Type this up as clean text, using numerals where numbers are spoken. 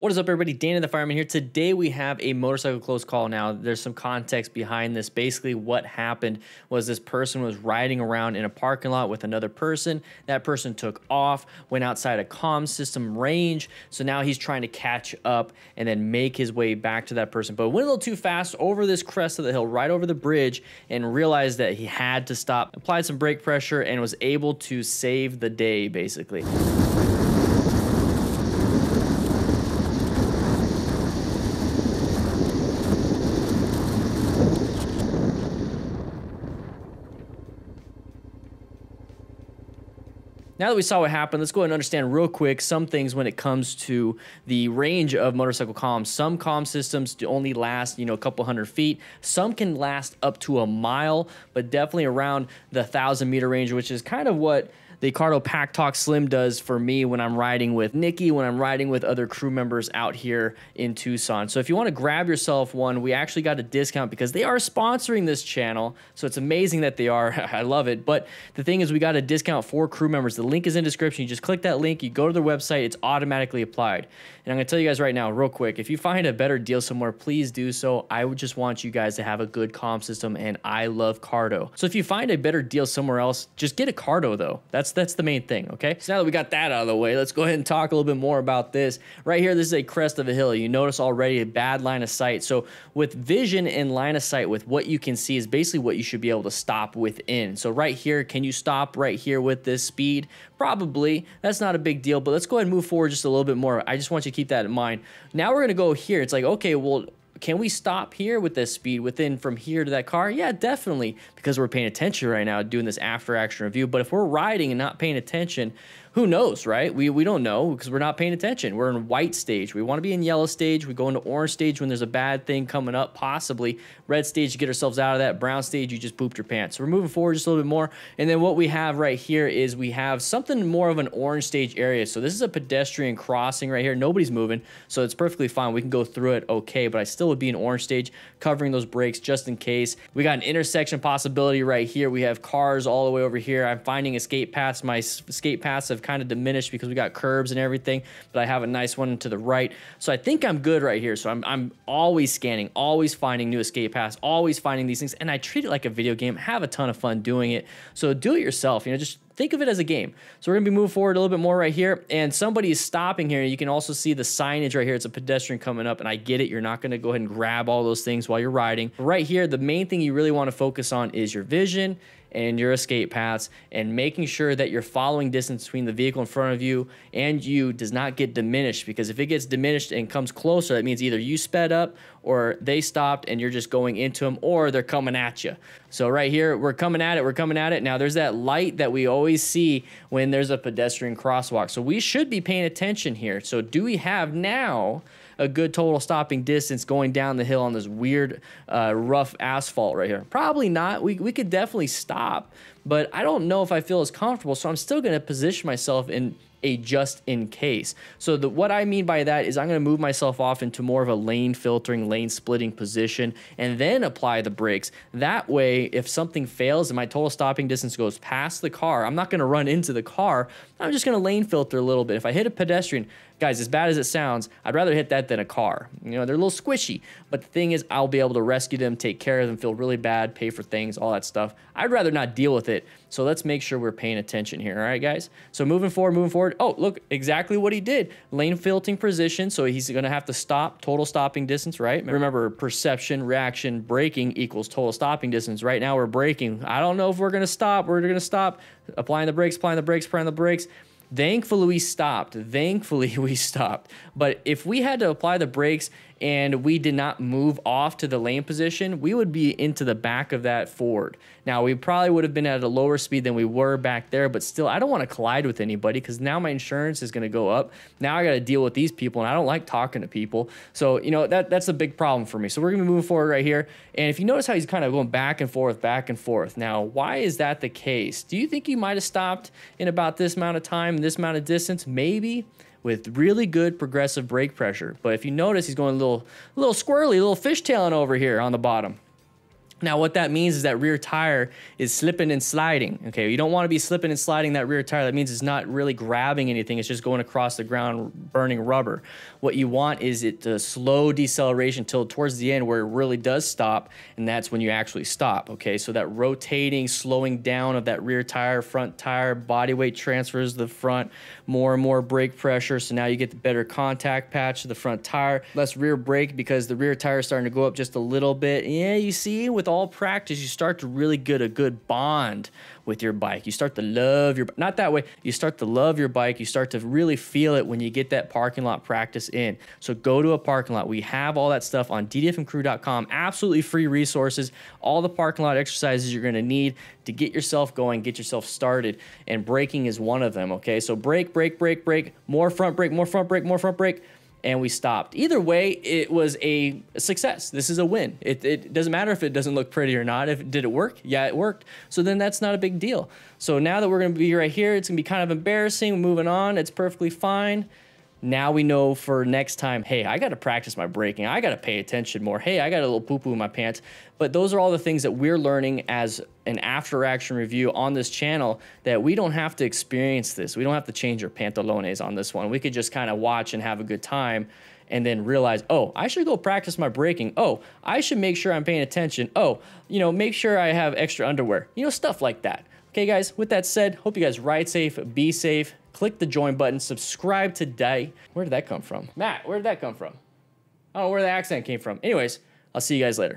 What is up, everybody? DanDanTheFireman here. Today we have a motorcycle close call. Now, there's some context behind this. Basically, what happened was this person was riding around in a parking lot with another person. That person took off, went outside a comm system range. So now he's trying to catch up and then make his way back to that person. But went a little too fast over this crest of the hill, right over the bridge, and realized that he had to stop, applied some brake pressure, and was able to save the day, basically. Now that we saw what happened, let's go ahead and understand real quick some things when it comes to the range of motorcycle comms. Some comm systems only last, a couple hundred feet. Some can last up to a mile, but definitely around the 1,000-meter range, which is kind of what the Cardo Pack Talk Slim does for me when I'm riding with Nikki, when I'm riding with other crew members out here in Tucson. So if you want to grab yourself one, we actually got a discount because they are sponsoring this channel. So it's amazing that they are. I love it. But the thing is, we got a discount for crew members. The link is in the description. You just click that link, you go to their website, it's automatically applied. And I'm going to tell you guys right now, real quick, if you find a better deal somewhere, please do so. I would just want you guys to have a good comm system, and I love Cardo. So if you find a better deal somewhere else, just get a Cardo though. That's the main thing, okay? So now that we got that out of the way, let's go ahead and talk a little bit more about this. Right here, this is a crest of a hill. You notice already a bad line of sight. So with vision and line of sight, with what you can see is basically what you should be able to stop within. So right here, can you stop right here with this speed? Probably. That's not a big deal, but let's go ahead and move forward just a little bit more. I just want you to keep that in mind. Now we're gonna go here. It's like, okay, well, can we stop here with this speed within from here to that car? Yeah, definitely, because we're paying attention right now doing this after action review. But if we're riding and not paying attention, who knows, right? We don't know because we're not paying attention. We're in white stage. We want to be in yellow stage. We go into orange stage when there's a bad thing coming up, possibly. Red stage to get ourselves out of that. Brown stage, you just pooped your pants. So we're moving forward just a little bit more. And then what we have right here is we have something more of an orange stage area. So this is a pedestrian crossing right here. Nobody's moving, so it's perfectly fine. We can go through it okay, but I still would be in orange stage, covering those brakes just in case. We got an intersection possibility right here. We have cars all the way over here. I'm finding escape paths. My escape paths have kind of diminished because we got curbs and everything, but I have a nice one to the right. So I think I'm good right here. So I'm always scanning, always finding new escape paths, always finding these things, and I treat it like a video game, have a ton of fun doing it. So do it yourself, just think of it as a game. So we're gonna be moving forward a little bit more right here, and somebody is stopping here. You can also see the signage right here. It's a pedestrian coming up, and I get it. You're not gonna go ahead and grab all those things while you're riding. Right here, the main thing you really wanna focus on is your vision and your escape paths, and making sure that your following distance between the vehicle in front of you and you does not get diminished, because if it gets diminished and comes closer, that means either you sped up or they stopped and you're just going into them, or they're coming at you. So right here, we're coming at it. Now there's that light that we always see when there's a pedestrian crosswalk. So we should be paying attention here. So do we have now a good total stopping distance going down the hill on this weird rough asphalt right here? Probably not. We could definitely stop, but I don't know if I feel as comfortable, so I'm still going to position myself in a just in case. So what I mean by that is I'm going to move myself off into more of a lane filtering, lane splitting position, and then apply the brakes. That way, if something fails and my total stopping distance goes past the car, I'm not going to run into the car. I'm just going to lane filter a little bit. If I hit a pedestrian, guys, as bad as it sounds, I'd rather hit that than a car. They're a little squishy, but the thing is, I'll be able to rescue them, take care of them, feel really bad, pay for things, all that stuff. I'd rather not deal with it. So let's make sure we're paying attention here. All right, guys? So moving forward. Oh, look, exactly what he did. Lane filtering position. So he's going to have to stop, total stopping distance, right? Remember, perception, reaction, braking equals total stopping distance. Right now we're braking. I don't know if we're going to stop. We're going to stop. Applying the brakes. Thankfully, we stopped. But if we had to apply the brakes and we did not move off to the lane position, we would be into the back of that Ford. Now, we probably would have been at a lower speed than we were back there, but still, I don't want to collide with anybody because now my insurance is going to go up. Now I got to deal with these people, and I don't like talking to people. So, that's a big problem for me. So we're going to be moving forward right here. And if you notice how he's kind of going back and forth. Now, why is that the case? Do you think you might have stopped in about this amount of time, this amount of distance? Maybe, with really good progressive brake pressure. But if you notice, he's going a little squirrely, a little fishtailing over here on the bottom. Now, what that means is that rear tire is slipping and sliding. Okay, you don't want to be slipping and sliding that rear tire. That means it's not really grabbing anything. It's just going across the ground, burning rubber. What you want is it to slow deceleration till towards the end where it really does stop, and that's when you actually stop. Okay, so that rotating, slowing down of that rear tire, front tire, body weight transfers to the front, more and more brake pressure. So now you get the better contact patch to the front tire, less rear brake because the rear tire is starting to go up just a little bit. Yeah, you see, with all practice, you start to really get a good bond with your bike. You start to love your, not that way, you start to love your bike. You start to really feel it when you get that parking lot practice in. So go to a parking lot. We have all that stuff on ddfmcrew.com, absolutely free resources, all the parking lot exercises you're gonna need to get yourself going, get yourself started, and braking is one of them, okay? So brake, brake, brake, brake, more front brake, more front brake, more front brake, and we stopped. Either way, it was a success. This is a win. It doesn't matter if it doesn't look pretty or not. Did it work? Yeah, it worked. So then that's not a big deal. So now that we're gonna be right here, it's gonna be kind of embarrassing. Moving on, it's perfectly fine. Now we know for next time, hey, I got to practice my braking. I got to pay attention more. Hey, I got a little poo-poo in my pants. But those are all the things that we're learning as an after-action review on this channel, that we don't have to experience this. We don't have to change our pantalones on this one. We could just kind of watch and have a good time and then realize, oh, I should go practice my braking. Oh, I should make sure I'm paying attention. Oh, you know, make sure I have extra underwear. You know, stuff like that. Okay, guys, with that said, hope you guys ride safe, be safe. Click the join button, subscribe today. Where did that come from? Matt, where did that come from? I don't know where the accent came from. Anyways, I'll see you guys later.